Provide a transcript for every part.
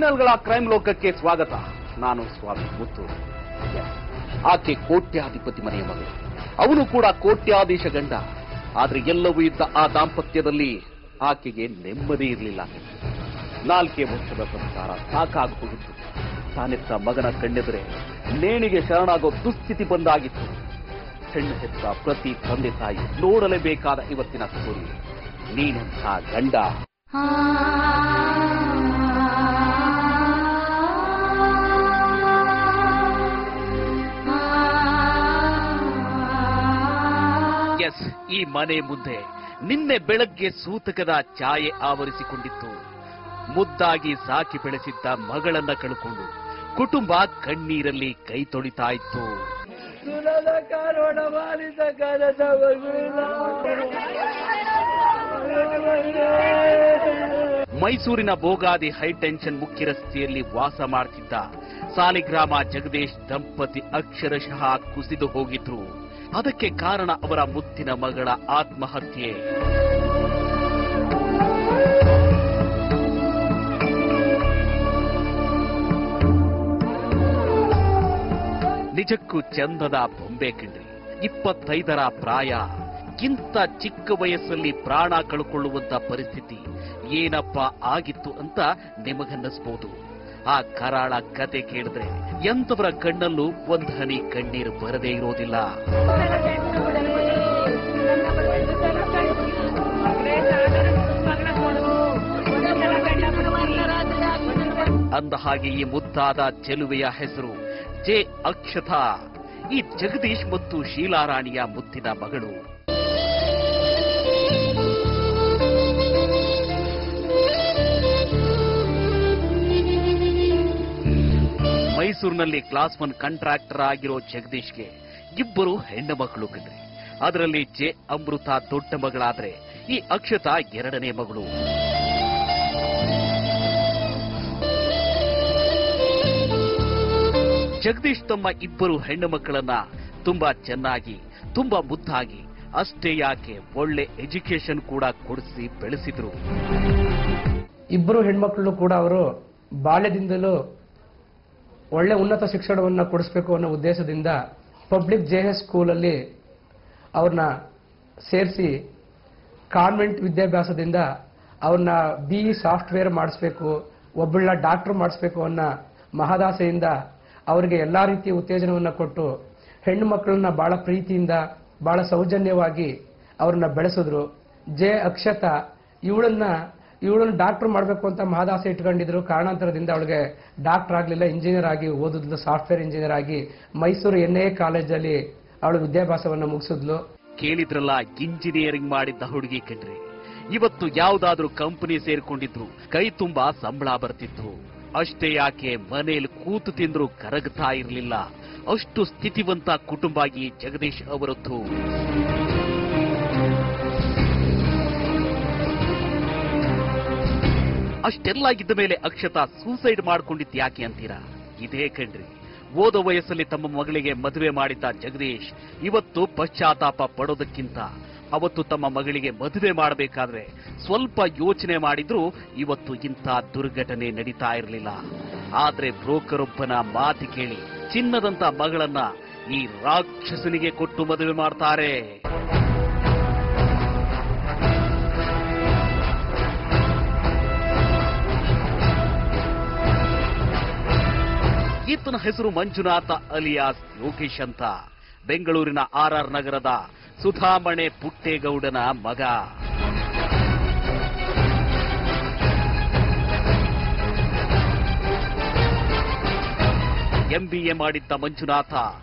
ಕ್ರಿಮಿನಲ್ಗಳ crime ಲೋಕಕ್ಕೆ ಸ್ವಾಗತ. ನಾನು ಸ್ವಾಮಿ ಮುತ್ತು. ಆಕೆ ಕೋಟ್ಯಾಧಿಪತಿ ಮನೆಯ ಮಗಳು, ಅವನು ಕೂಡ ಕೋಟ್ಯಾಧೀಶ ಗಂಡ. ಆದ್ರೆ ಎಲ್ಲವೂ ಇದ್ದ ಆ ದಾಂಪತ್ಯದಲ್ಲಿ ಆಕೆಗೆ ನೆಮ್ಮದಿ ಇರಲಿಲ್ಲ. 4 ವರ್ಷದ ಸಂಸಾರ ಸಾಕಾಗಬಹುದು. ತಾನೆತ್ತ ಮಗನ ಕಣ್ಣೆದುರೆ ನೇಣಿಗೆ ಶರಣಾಗೋ ದುಸ್ಥಿತಿ ಬಂದಾಗಿತ್ತು. ಹೆಣ್ಣು ಹೆತ್ತ ಪ್ರತಿ ತಂದೆ ತಾಯಿ ನೋಡಲೇಬೇಕಾದ ಇವತ್ತಿನ ಸ್ಟೋರಿ. ನೀನೆಂಥ ಗಂಡ. ಎಸ್, ಈ ಮನೆ ಮುಂದೆ ನಿನ್ನೆ ಬೆಳಗ್ಗೆ ಸೂತಕದ ಛಾಯೆ ಆವರಿಸಿಕೊಂಡಿತ್ತು. ಮುದ್ದಾಗಿ ಸಾಕಿ ಬೆಳೆಸಿದ್ದ ಮಗಳನ್ನ ಕಳ್ಕೊಂಡು ಕುಟುಂಬ ಕಣ್ಣೀರಲ್ಲಿ ಕೈ ತೊಳಿತಾ ಇತ್ತು. ಮೈಸೂರಿನ ಬೋಗಾದಿ ಹೈಟೆನ್ಷನ್ ಮುಖ್ಯ ರಸ್ತೆಯಲ್ಲಿ ವಾಸ ಮಾಡ್ತಿದ್ದ ಸಾಲಿಗ್ರಾಮ ಜಗದೀಶ್ ದಂಪತಿ ಅಕ್ಷರಶಃ ಕುಸಿದು ಹೋಗಿದ್ರು. ಅದಕ್ಕೆ ಕಾರಣ ಅವರ ಮುತ್ತಿನ ಮಗಳ ಆತ್ಮಹತ್ಯೆ. ನಿಜಕ್ಕೂ ಚಂದದ ಬೊಂಬೆ ಕಣ್ರಿ. 25ರ ಪ್ರಾಯ. ಇಂಥ ಚಿಕ್ಕ ವಯಸ್ಸಲ್ಲಿ ಪ್ರಾಣ ಕಳ್ಕೊಳ್ಳುವಂತ ಪರಿಸ್ಥಿತಿ ಏನಪ್ಪ ಆಗಿತ್ತು ಅಂತ ನಿಮಗನ್ನಿಸಬಹುದು. ಆ ಕರಾಳ ಕತೆ ಕೇಳಿದ್ರೆ ಎಂತವರ ಕಣ್ಣಲ್ಲೂ ಒಂದು ಹನಿ ಕಣ್ಣೀರು ಬರದೇ ಇರೋದಿಲ್ಲ. ಅಂದ ಹಾಗೆ ಈ ಮುದ್ದಾದ ಚೆಲುವೆಯ ಹೆಸರು ಜೆ ಅಕ್ಷತಾ. ಈ ಜಗದೀಶ್ ಮತ್ತು ಶೀಲಾರಾಣಿಯ ಮುದ್ದಿನ ಮಗಳು. ಮೈಸೂರಿನಲ್ಲಿ ಕ್ಲಾಸ್ 1 ಕಾಂಟ್ರಾಕ್ಟರ್ ಆಗಿರೋ ಜಗದೀಶ್ಗೆ 2 ಹೆಣ್ಣು ಮಕ್ಕಳು ಕಣ್ರಿ. ಅದರಲ್ಲಿ ಜೆ ಅಮೃತ ದೊಡ್ಡ ಮಗಳಾದ್ರೆ ಈ ಅಕ್ಷತಾ 2ನೇ ಮಗಳು. ಜಗದೀಶ್ ತಮ್ಮ 2 ಹೆಣ್ಣು ಮಕ್ಕಳನ್ನ ತುಂಬಾ ಚೆನ್ನಾಗಿ, ತುಂಬಾ ಮುದ್ದಾಗಿ, ಅಷ್ಟೇ ಯಾಕೆ ಒಳ್ಳೆ ಎಜುಕೇಶನ್ ಕೂಡ ಕೊಡಿಸಿ ಬೆಳೆಸಿದ್ರು. 2 ಹೆಣ್ಮಕ್ಳು ಕೂಡ ಅವರು ಬಾಲ್ಯದಿಂದಲೂ ಒಳ್ಳೆ ಉನ್ನತ ಶಿಕ್ಷಣವನ್ನ ಕೊಡಿಸಬೇಕು ಅನ್ನೋ ಉದ್ದೇಶದಿಂದ ಪಬ್ಲಿಕ್ JS ಸ್ಕೂಲಲ್ಲಿ ಅವ್ರನ್ನ ಸೇರಿಸಿ ಕಾನ್ವೆಂಟ್ ವಿದ್ಯಾಭ್ಯಾಸದಿಂದ ಅವ್ರನ್ನ BE ಸಾಫ್ಟ್ವೇರ್ ಮಾಡಿಸ್ಬೇಕು, ಒಬ್ಬಳ ಡಾಕ್ಟರ್ ಮಾಡಿಸ್ಬೇಕು ಅನ್ನೋ ಮಹದಾಸೆಯಿಂದ ಅವರಿಗೆ ಎಲ್ಲಾ ರೀತಿಯ ಉತ್ತೇಜನವನ್ನ ಕೊಟ್ಟು ಹೆಣ್ಣು ಮಕ್ಕಳನ್ನ ಬಹಳ ಪ್ರೀತಿಯಿಂದ, ಬಹಳ ಸೌಜನ್ಯವಾಗಿ ಅವ್ರನ್ನ ಬೆಳೆಸಿದ್ರು. ಜೆ ಅಕ್ಷತಾ ಇವಳನ್ನ ಡಾಕ್ಟರ್ ಮಾಡಬೇಕು ಅಂತ ಮಹದಾಸೆ ಇಟ್ಕೊಂಡಿದ್ರು. ಕಾರಣಾಂತರದಿಂದ ಅವಳಿಗೆ ಡಾಕ್ಟರ್ ಆಗಲಿಲ್ಲ. ಇಂಜಿನಿಯರ್ ಆಗಿ ಓದಿದ್ಲು, ಸಾಫ್ಟ್ವೇರ್ ಇಂಜಿನಿಯರ್ ಆಗಿ ಮೈಸೂರು NIA ಕಾಲೇಜಲ್ಲಿ ಅವಳು ವಿದ್ಯಾಭ್ಯಾಸವನ್ನ ಮುಗಿಸಿದ್ಲು. ಕೇಳಿದ್ರಲ್ಲ, ಇಂಜಿನಿಯರಿಂಗ್ ಮಾಡಿದ್ದ ಹುಡುಗಿ ಕಣ್ರಿ. ಇವತ್ತು ಯಾವ್ದಾದ್ರೂ ಕಂಪನಿ ಸೇರ್ಕೊಂಡಿದ್ರು ಕೈ ತುಂಬಾ ಸಂಬಳ ಬರ್ತಿತ್ತು. ಅಷ್ಟೇ ಯಾಕೆ ಮನೆಯಲ್ಲಿ ಕೂತು ತಿಂದ್ರು ಕರಗ್ತಾ ಇರಲಿಲ್ಲ. ಅಷ್ಟು ಸ್ಥಿತಿವಂತ ಕುಟುಂಬ ಈ ಜಗದೀಶ್ ಅವರದ್ದು. ಅಷ್ಟೆಲ್ಲ ಇದ್ದ ಮೇಲೆ ಅಕ್ಷತಾ ಸೂಸೈಡ್ ಮಾಡ್ಕೊಂಡಿದ್ದು ಯಾಕೆ ಅಂತೀರಾ? ಇದೇ ಕಣ್ರಿ, ಓದೋ ವಯಸ್ಸಲ್ಲಿ ತಮ್ಮ ಮಗಳಿಗೆ ಮದುವೆ ಮಾಡಿದ್ದ ಜಗದೀಶ್ ಇವತ್ತು ಪಶ್ಚಾತ್ತಾಪ ಪಡೋದಕ್ಕಿಂತ ಅವತ್ತು ತಮ್ಮ ಮಗಳಿಗೆ ಮದುವೆ ಮಾಡಬೇಕಾದ್ರೆ ಸ್ವಲ್ಪ ಯೋಚನೆ ಮಾಡಿದ್ರು ಇವತ್ತು ಇಂಥ ದುರ್ಘಟನೆ ನಡೀತಾ ಇರಲಿಲ್ಲ. ಆದ್ರೆ ಬ್ರೋಕರ್ ಒಬ್ಬನ ಮಾತಿ ಕೇಳಿ ಚಿನ್ನದಂತ ಮಗಳನ್ನ ಈ ರಾಕ್ಷಸನಿಗೆ ಕೊಟ್ಟು ಮದುವೆ ಮಾಡ್ತಾರೆ. ಈತನ ಹೆಸರು ಮಂಜುನಾಥ ಅಲಿಯಾಸ್ ಯೋಗೇಶ್ ಅಂತ. ಬೆಂಗಳೂರಿನ RR ನಗರದ ಸುಧಾಮಣೆ ಪುಟ್ಟೇಗೌಡನ ಮಗ. MBA ಮಾಡಿದ್ದ ಮಂಜುನಾಥ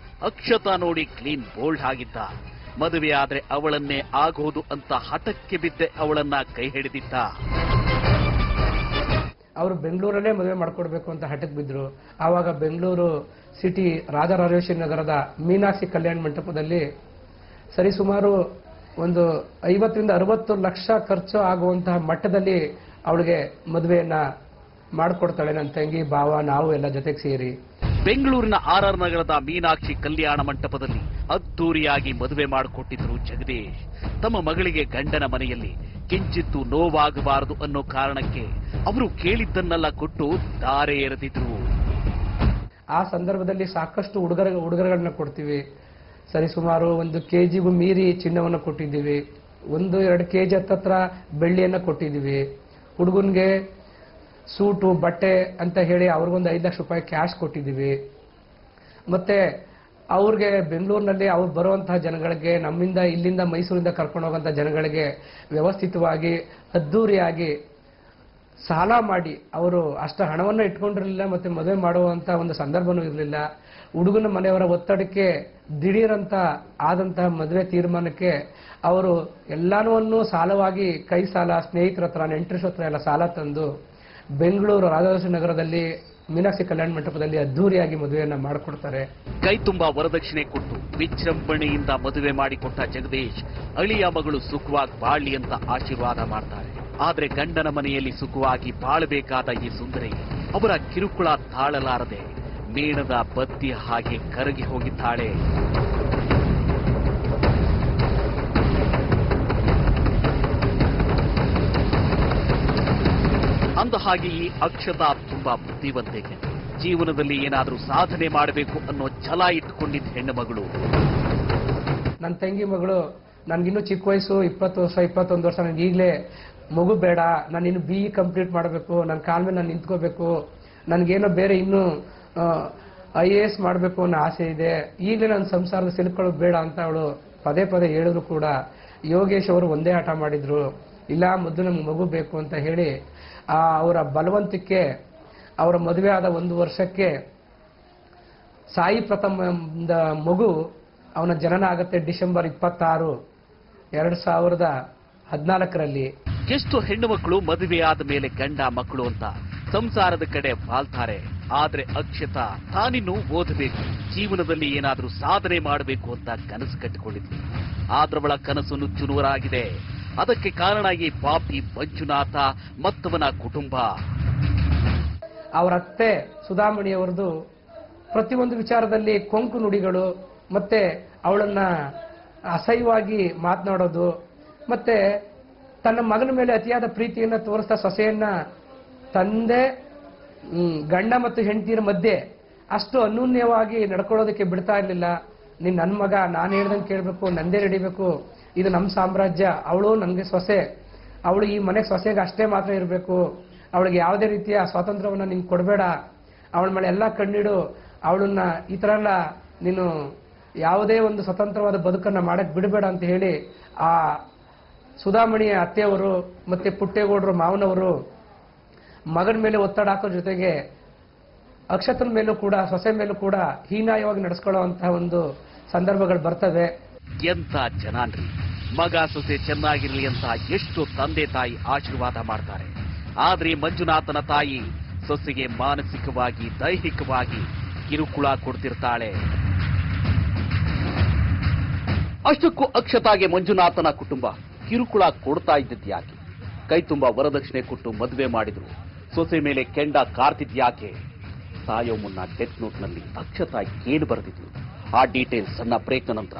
ಅಕ್ಷತಾ ನೋಡಿ ಕ್ಲೀನ್ ಬೋಲ್ಡ್ ಆಗಿದ್ದ. ಮದುವೆ ಆದ್ರೆ ಅವಳನ್ನೇ ಆಗೋದು ಅಂತ ಹಠಕ್ಕೆ ಬಿದ್ದೆ ಅವಳನ್ನ ಕೈ ಹಿಡಿದಿದ್ದ. ಅವರು ಬೆಂಗಳೂರಲ್ಲೇ ಮದುವೆ ಮಾಡ್ಕೊಡ್ಬೇಕು ಅಂತ ಹಠಕ್ಕೆ ಬಿದ್ರು. ಆವಾಗ ಬೆಂಗಳೂರು ಸಿಟಿ ರಾಜರಾಜೇಶ್ವರಿ ನಗರದ ಮೀನಾಕ್ಷಿ ಕಲ್ಯಾಣ ಮಂಟಪದಲ್ಲಿ ಸರಿಸುಮಾರು ಒಂದು 50ರಿಂದ 60 ಲಕ್ಷ ಖರ್ಚು ಆಗುವಂತಹ ಮಟ್ಟದಲ್ಲಿ ಅವಳಿಗೆ ಮದುವೆಯನ್ನ ಮಾಡಿಕೊಡ್ತಾಳೆ. ನನ್ನ ತಂಗಿ, ಭಾವ, ನಾವು ಎಲ್ಲ ಜೊತೆಗೆ ಸೇರಿ ಬೆಂಗಳೂರಿನ RR ನಗರದ ಮೀನಾಕ್ಷಿ ಕಲ್ಯಾಣ ಮಂಟಪದಲ್ಲಿ ಅದ್ದೂರಿಯಾಗಿ ಮದುವೆ ಮಾಡಿಕೊಟ್ಟಿದ್ರು ಜಗದೀಶ್. ತಮ್ಮ ಮಗಳಿಗೆ ಗಂಡನ ಮನೆಯಲ್ಲಿ ಕಿಂಚಿತ್ತು ನೋವಾಗಬಾರದು ಅನ್ನೋ ಕಾರಣಕ್ಕೆ ಅವರು ಕೇಳಿದ್ದನ್ನೆಲ್ಲ ಕೊಟ್ಟು ಧಾರೆ ಎರೆದಿದ್ರು. ಆ ಸಂದರ್ಭದಲ್ಲಿ ಸಾಕಷ್ಟು ಉಡುಗೊರೆಗಳನ್ನ ಕೊಡ್ತೀವಿ. ಸರಿಸುಮಾರು 1 ಕೆಜಿಗೂ ಮೀರಿ ಚಿನ್ನವನ್ನು ಕೊಟ್ಟಿದ್ದೀವಿ. 1-2 ಕೆಜಿ ಹತ್ತತ್ರ ಬೆಳ್ಳಿಯನ್ನ ಕೊಟ್ಟಿದ್ದೀವಿ. ಹುಡುಗನ್ಗೆ ಸೂಟು ಬಟ್ಟೆ ಅಂತ ಹೇಳಿ ಅವ್ರಿಗೊಂದು 5 ಲಕ್ಷ ರೂಪಾಯಿ ಕ್ಯಾಶ್ ಕೊಟ್ಟಿದ್ದೀವಿ. ಮತ್ತೆ ಅವ್ರಿಗೆ ಬೆಂಗಳೂರಿನಲ್ಲಿ ಅವ್ರು ಬರುವಂತಹ ಜನಗಳಿಗೆ, ನಮ್ಮಿಂದ ಇಲ್ಲಿಂದ ಮೈಸೂರಿಂದ ಕರ್ಕೊಂಡು ಹೋಗುವಂಥ ಜನಗಳಿಗೆ ವ್ಯವಸ್ಥಿತವಾಗಿ ಅದ್ದೂರಿಯಾಗಿ ಸಾಲ ಮಾಡಿ, ಅವರು ಅಷ್ಟು ಹಣವನ್ನು ಇಟ್ಕೊಂಡಿರಲಿಲ್ಲ, ಮತ್ತೆ ಮದುವೆ ಮಾಡುವಂತ ಒಂದು ಸಂದರ್ಭನೂ ಇರಲಿಲ್ಲ. ಹುಡುಗನ ಮನೆಯವರ ಒತ್ತಡಕ್ಕೆ ದಿಢೀರಂತ ಆದಂತಹ ಮದುವೆ ತೀರ್ಮಾನಕ್ಕೆ ಅವರು ಎಲ್ಲಾನು ಸಾಲವಾಗಿ, ಕೈ ಸಾಲ, ಸ್ನೇಹಿತರ ಹತ್ರ, ನೆಂಟರ ಹತ್ರ ಎಲ್ಲ ಸಾಲ ತಂದು ಬೆಂಗಳೂರು ರಾಜರಾಜೇಶ್ವರಿ ನಗರದಲ್ಲಿ ಮೀನಾಕ್ಷಿ ಕಲ್ಯಾಣ ಮಂಟಪದಲ್ಲಿ ಅದ್ದೂರಿಯಾಗಿ ಮದುವೆಯನ್ನ ಮಾಡಿಕೊಡ್ತಾರೆ. ಕೈ ತುಂಬಾ ವರದಕ್ಷಿಣೆ ಕೊಟ್ಟು ವಿಜೃಂಭಣೆಯಿಂದ ಮದುವೆ ಮಾಡಿಕೊಟ್ಟ ಜಗದೀಶ್ ಅಳಿಯ ಮಗಳು ಸುಖವಾಗಿ ಬಾಳ್ಲಿ ಅಂತ ಆಶೀರ್ವಾದ ಮಾಡ್ತಾರೆ. ಆದ್ರೆ ಗಂಡನ ಮನೆಯಲ್ಲಿ ಸುಖವಾಗಿ ಬಾಳಬೇಕಾದ ಈ ಸುಂದರಿ ಅವರ ಕಿರುಕುಳ ತಾಳಲಾರದೆ ಮೇಣದ ಬತ್ತಿ ಹಾಗೆ ಕರಗಿ ಹೋಗಿದ್ದಾಳೆ. ಅಂದ ಹಾಗೆ ಈ ಅಕ್ಷತಾ ತುಂಬಾ ಬುದ್ಧಿವಂತೆ. ಜೀವನದಲ್ಲಿ ಏನಾದರೂ ಸಾಧನೆ ಮಾಡಬೇಕು ಅನ್ನೋ ಛಲ ಇಟ್ಟುಕೊಂಡಿದ್ದ ಹೆಣ್ಣು ಮಗಳು. ನನ್ನ ತಂಗಿ ಮಗಳು ನನ್ಗಿನ್ನೂ ಚಿಕ್ಕ ವಯಸ್ಸು, 20 ವರ್ಷ 21 ವರ್ಷ, ನನಗೆ ಈಗಲೇ ಮಗು ಬೇಡ, ನಾನು ಇನ್ನು BE ಕಂಪ್ಲೀಟ್ ಮಾಡಬೇಕು, ನನ್ನ ಕಾಲ ಮೇಲೆ ನಾನು ನಿಂತ್ಕೋಬೇಕು, ನನಗೇನೋ ಬೇರೆ ಇನ್ನೂ IAS ಮಾಡಬೇಕು ಅನ್ನೋ ಆಸೆ ಇದೆ, ಈಗಲೇ ನನ್ನ ಸಂಸಾರದ ಸಿಲುಕೊಳ್ಳೋದು ಬೇಡ ಅಂತ ಅವಳು ಪದೇ ಪದೇ ಹೇಳಿದ್ರು ಕೂಡ ಯೋಗೇಶ್ ಅವರು ಒಂದೇ ಹಠ ಮಾಡಿದ್ರು. ಇಲ್ಲ, ಮೊದಲು ನಮ್ಗೆ ಮಗು ಬೇಕು ಅಂತ ಹೇಳಿ ಅವರ ಬಲವಂತಕ್ಕೆ ಅವರ ಮದುವೆ ಆದ 1 ವರ್ಷಕ್ಕೆ ಸಾಯಿ ಪ್ರಥಮ ಮಗು ಅವನ ಜನನ ಆಗುತ್ತೆ ಡಿಸೆಂಬರ್ 26, 2014ರಲ್ಲಿ. ಎಷ್ಟು ಹೆಣ್ಣು ಮಕ್ಕಳು ಮದುವೆಯಾದ ಮೇಲೆ ಗಂಡ ಮಕ್ಕಳು ಅಂತ ಸಂಸಾರದ ಕಡೆ ಬಾಳ್ತಾರೆ. ಆದ್ರೆ ಅಕ್ಷತಾ ತಾನಿನ್ನೂ ಓದಬೇಕು, ಜೀವನದಲ್ಲಿ ಏನಾದರೂ ಸಾಧನೆ ಮಾಡಬೇಕು ಅಂತ ಕನಸು ಕಟ್ಟಿಕೊಂಡಿದ್ಲು. ಆದ್ರವಳ ಕನಸು ನುಚ್ಚುನೂರಾಗಿದೆ. ಅದಕ್ಕೆ ಕಾರಣ ಈ ಪಾಪಿ ಮಂಜುನಾಥ ಮತ್ತವನ ಕುಟುಂಬ. ಅವರ ಅತ್ತೆ ಸುಧಾಮಣಿಯವರದು ಪ್ರತಿಯೊಂದು ವಿಚಾರದಲ್ಲಿ ಕೊಂಕು ನುಡಿಗಳು, ಮತ್ತೆ ಅವಳನ್ನ ಅಸಹ್ಯವಾಗಿ ಮಾತನಾಡೋದು, ಮತ್ತೆ ತನ್ನ ಮಗನ ಮೇಲೆ ಅತಿಯಾದ ಪ್ರೀತಿಯನ್ನ ತೋರಿಸ್ತಾ ಸೊಸೆಯನ್ನ ತಂದೆ ಗಂಡ ಮತ್ತು ಹೆಂಡತಿಯರ ಮಧ್ಯೆ ಅಷ್ಟು ಅನ್ಯೂನ್ಯವಾಗಿ ನಡ್ಕೊಳ್ಳೋದಕ್ಕೆ ಬಿಡ್ತಾ ಇರಲಿಲ್ಲ. ನೀನ್ ನನ್ನ ಮಗ, ನಾನು ಹೇಳ್ದಂಗೆ ಕೇಳಬೇಕು, ನಂದೇ ನಡಿಬೇಕು, ಇದು ನಮ್ಮ ಸಾಮ್ರಾಜ್ಯ, ಅವಳು ನನಗೆ ಸೊಸೆ, ಅವಳು ಈ ಮನೆಗೆ ಸೊಸೆಗೆ ಅಷ್ಟೇ ಮಾತ್ರ ಇರಬೇಕು, ಅವಳಿಗೆ ಯಾವುದೇ ರೀತಿಯ ಸ್ವಾತಂತ್ರ್ಯವನ್ನು ನೀನು ಕೊಡಬೇಡ, ಅವಳ ಮೇಲೆ ಎಲ್ಲ ಕಣ್ಣಿಡು, ಅವಳನ್ನ ಈ ಥರ ಎಲ್ಲ ನೀನು ಯಾವುದೇ ಒಂದು ಸ್ವತಂತ್ರವಾದ ಬದುಕನ್ನ ಮಾಡಕ್ ಬಿಡಬೇಡ ಅಂತ ಹೇಳಿ ಆ ಸುಧಾಮಣಿಯ ಅತ್ತೆಯವರು ಮತ್ತೆ ಪುಟ್ಟೇಗೌಡರು ಮಾವನವರು ಮಗನ ಮೇಲೆ ಒತ್ತಡ ಹಾಕೋ ಜೊತೆಗೆ ಅಕ್ಷತನ ಮೇಲೂ ಕೂಡ, ಸೊಸೆ ಮೇಲೂ ಕೂಡ ಹೀನಾಯವಾಗಿ ನಡೆಸ್ಕೊಳ್ಳುವಂತಹ ಒಂದು ಸಂದರ್ಭಗಳು ಬರ್ತವೆ. ಎಂತ ಜನಾನ್ರಿ, ಮಗ ಸೊಸೆ ಚೆನ್ನಾಗಿರ್ಲಿ ಅಂತ ಎಷ್ಟು ತಂದೆ ತಾಯಿ ಆಶೀರ್ವಾದ ಮಾಡ್ತಾರೆ. ಆದ್ರೆ ಮಂಜುನಾಥನ ತಾಯಿ ಸೊಸೆಗೆ ಮಾನಸಿಕವಾಗಿ, ದೈಹಿಕವಾಗಿ ಕಿರುಕುಳ ಕೊಡ್ತಿರ್ತಾಳೆ. ಅಷ್ಟಕ್ಕೂ ಅಕ್ಷತಾಗೆ ಮಂಜುನಾಥನ ಕುಟುಂಬ ಕಿರುಕುಳ ಕೊಡ್ತಾ ಇದ್ದಿದ್ಯಾಕೆ? ಕೈ ತುಂಬಾ ವರದಕ್ಷಿಣೆ ಕೊಟ್ಟು ಮದುವೆ ಮಾಡಿದ್ರು. ಸೊಸೆ ಮೇಲೆ ಕೆಂಡ ಕಾರ್ತಿದ್ಯಾಕೆ? ಸಾಯೋ ಮುನ್ನ ಡೆತ್ ನೋಟ್ನಲ್ಲಿ ಅಕ್ಷತಾ ಏನು ಬರೆದಿದ್ರು? ಆ ಡೀಟೇಲ್ಸ್ ಸಣ್ಣ ಬ್ರೇಕ್ನ ನಂತರ.